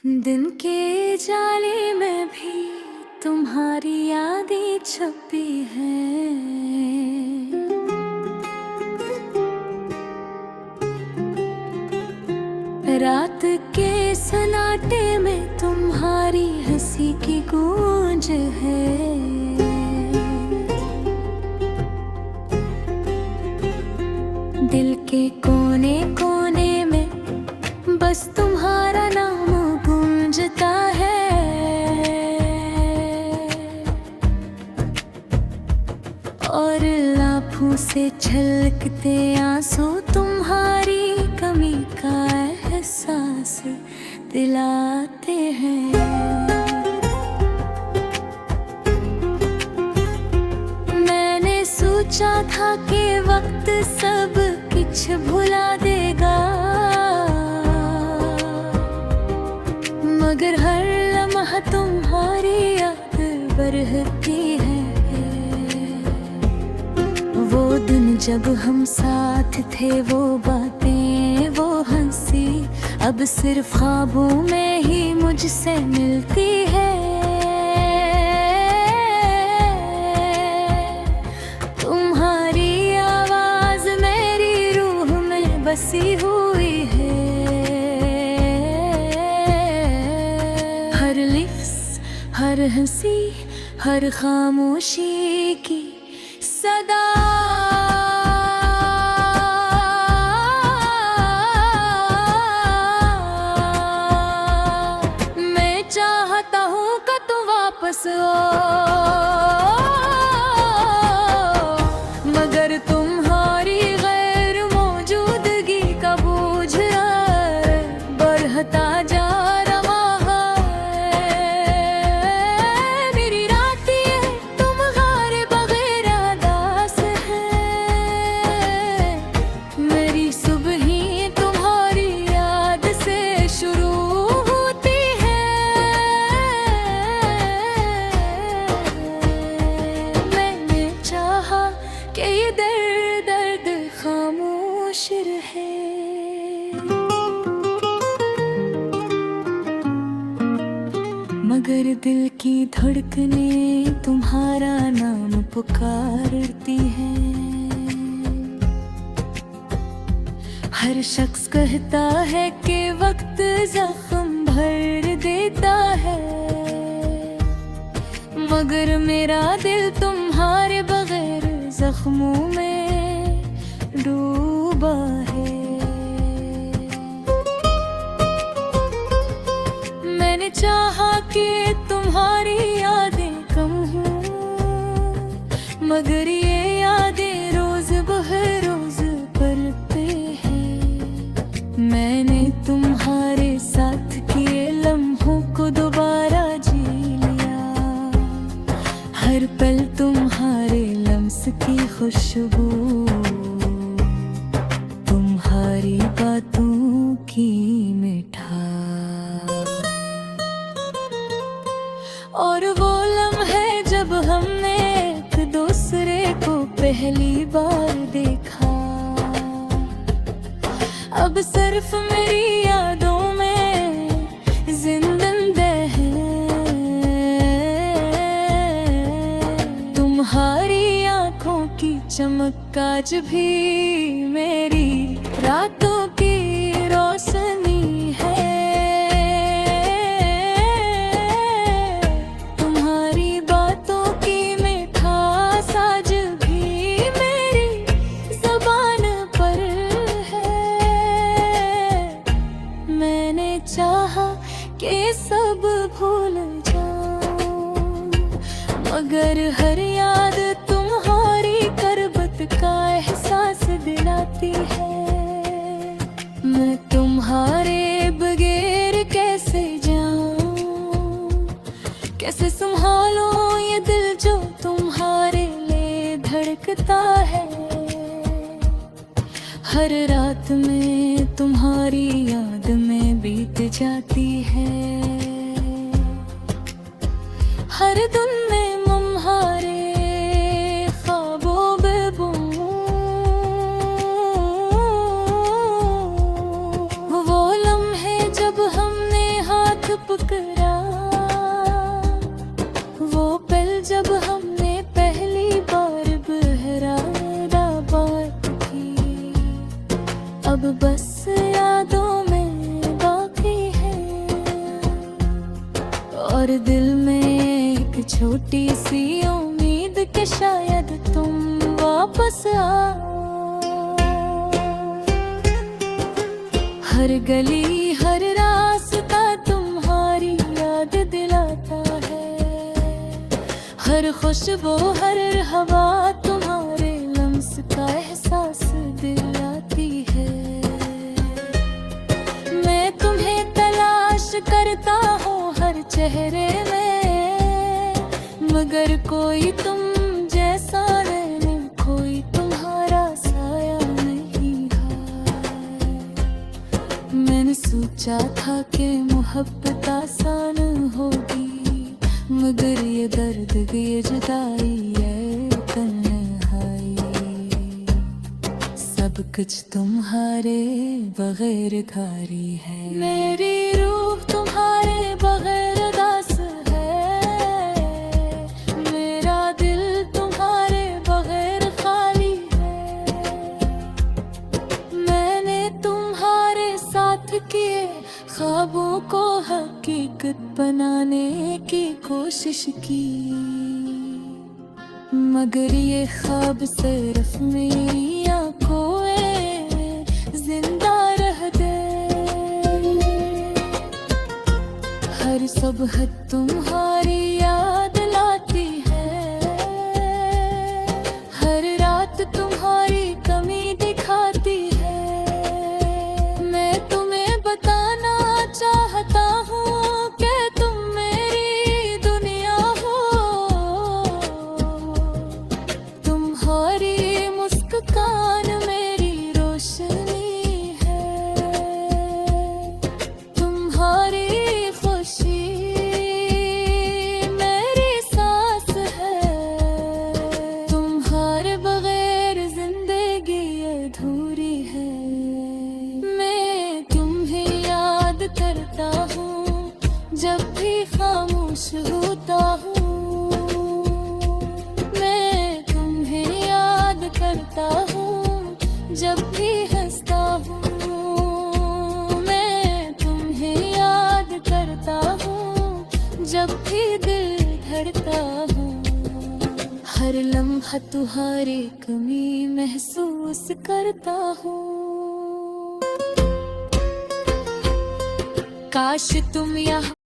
दिन के जाले में भी तुम्हारी यादें छपी हैं। रात के सन्नाटे में तुम्हारी हंसी की गूंज है। दिल के कोने कोने में बस तुम्हारा नाम गूंजता है। और आँखों से छलकते आंसू तुम्हारी कमी का एहसास दिलाते हैं। मैंने सोचा था कि वक्त सब कुछ भुला देगा, मगर हर लम्हा तुम्हारी याद बरहती है। वो दिन जब हम साथ थे, वो बातें, वो हंसी अब सिर्फ ख्वाबों में ही मुझसे मिलती है। तुम्हारी आवाज मेरी रूह में बसी हुई है। हर लिफ्स, हर हंसी, हर खामोशी की सदा मैं चाहता हूँ कि तुम वापस आओ, मगर तुम्हारी गैर मौजूदगी का बोझ बढ़ता जा रहा है। मेरी रातें तुम गारे बगैर अदास है, मेरी सुबहें तुम्हारी याद से शुरू होती है। मैंने चाहा कि ये दर्द दर्द खामोश रहे, मगर दिल की धड़कनें तुम्हारा नाम पुकारती हैं। हर शख्स कहता है कि वक्त जख्म भर देता है, मगर मेरा दिल तुम्हारे बगैर जख्मों में डूबा है। मैंने चाहा कि तुम्हारी यादें कम हों, मगर ये यादें रोज बरोज बढ़ते हैं। मैंने तुम्हारे साथ किए लम्हों को दोबारा जी लिया, हर पल तुम्हारे लम्स की खुशबू, तुम्हारी बातों की मिठास, और वो लम्हे जब हमने एक दूसरे को पहली बार देखा। अब सिर्फ मेरी यादों में जिंदा है तुम्हारी आँखों की चमक, आज भी मेरी रातों की रोशनी है। तुम्हारी बातों की मिठास आज भी मेरी ज़बान पर है। मैंने चाहा कि सब भूल जाऊं, मगर हर याद तुम्हारी करबत का एहसास दिलाती है। मैं तुम्हारे बगैर कैसे जाऊं, कैसे संभालूं ये दिल जो तुम्हारे लिए धड़कता है। हर रात में तुम्हारी याद में बीत जाती है, हर दिन में तुम्हारे ख्वाबों में वो लम्हे जब हमने हाथ ठुकरा। वो पल जब हमने पहली बार बहरारा बात की, अब बस यादों में बाकी है। और दिल में एक छोटी सी उम्मीद कि शायद तुम वापस आओ। हर गली हर रास्ता तुम्हारी याद दिलाता है, हर खुशबू हर हवा तुम्हारे लम्स का एहसास दिलाती है। मैं तुम्हें तलाश करता हूँ हर चेहरे में, मगर कोई तुम जैसा नहीं, कोई तुम्हारा साया नहीं है। मैंने सोचा था कि मोहब्बत आसान होगी, मगर ये दर्द ये जुदाई ये तन्हाई, सब कुछ तुम्हारे बगैर खारी है। मेरी रूह तुम्हारे बगैर उदास है, मेरा दिल तुम्हारे बगैर खाली है। मैंने तुम्हारे साथ किए ख्वाबों को हकीकत बनाने की कोशिश की, मगर ये ख्वाब सिर्फ मेरी आंखों में जिंदा रह गए। हर सुबह तुम्हारी याद लाती है, हर रात तुम्हारी कमी दिखाती है। मैं तुम्हें बताना चाहता हूँ कि तुम मेरी दुनिया हो, तुम्हारी मुस्कान मेरी रोशनी है, तुम्हारी खुशी मेरी सांस है। तुम्हारे बगैर जिंदगी अधूरी है। मैं तुम्हें याद करता हूँ जब भी खामोश होता हूँ, मैं तुम्हें याद करता हूँ जब भी हंसता हूँ, मैं तुम्हें याद करता हूँ जब भी दिल धड़ता हूँ। हर लम्हा तुम्हारी कमी महसूस करता हूँ। काश तुम यहाँ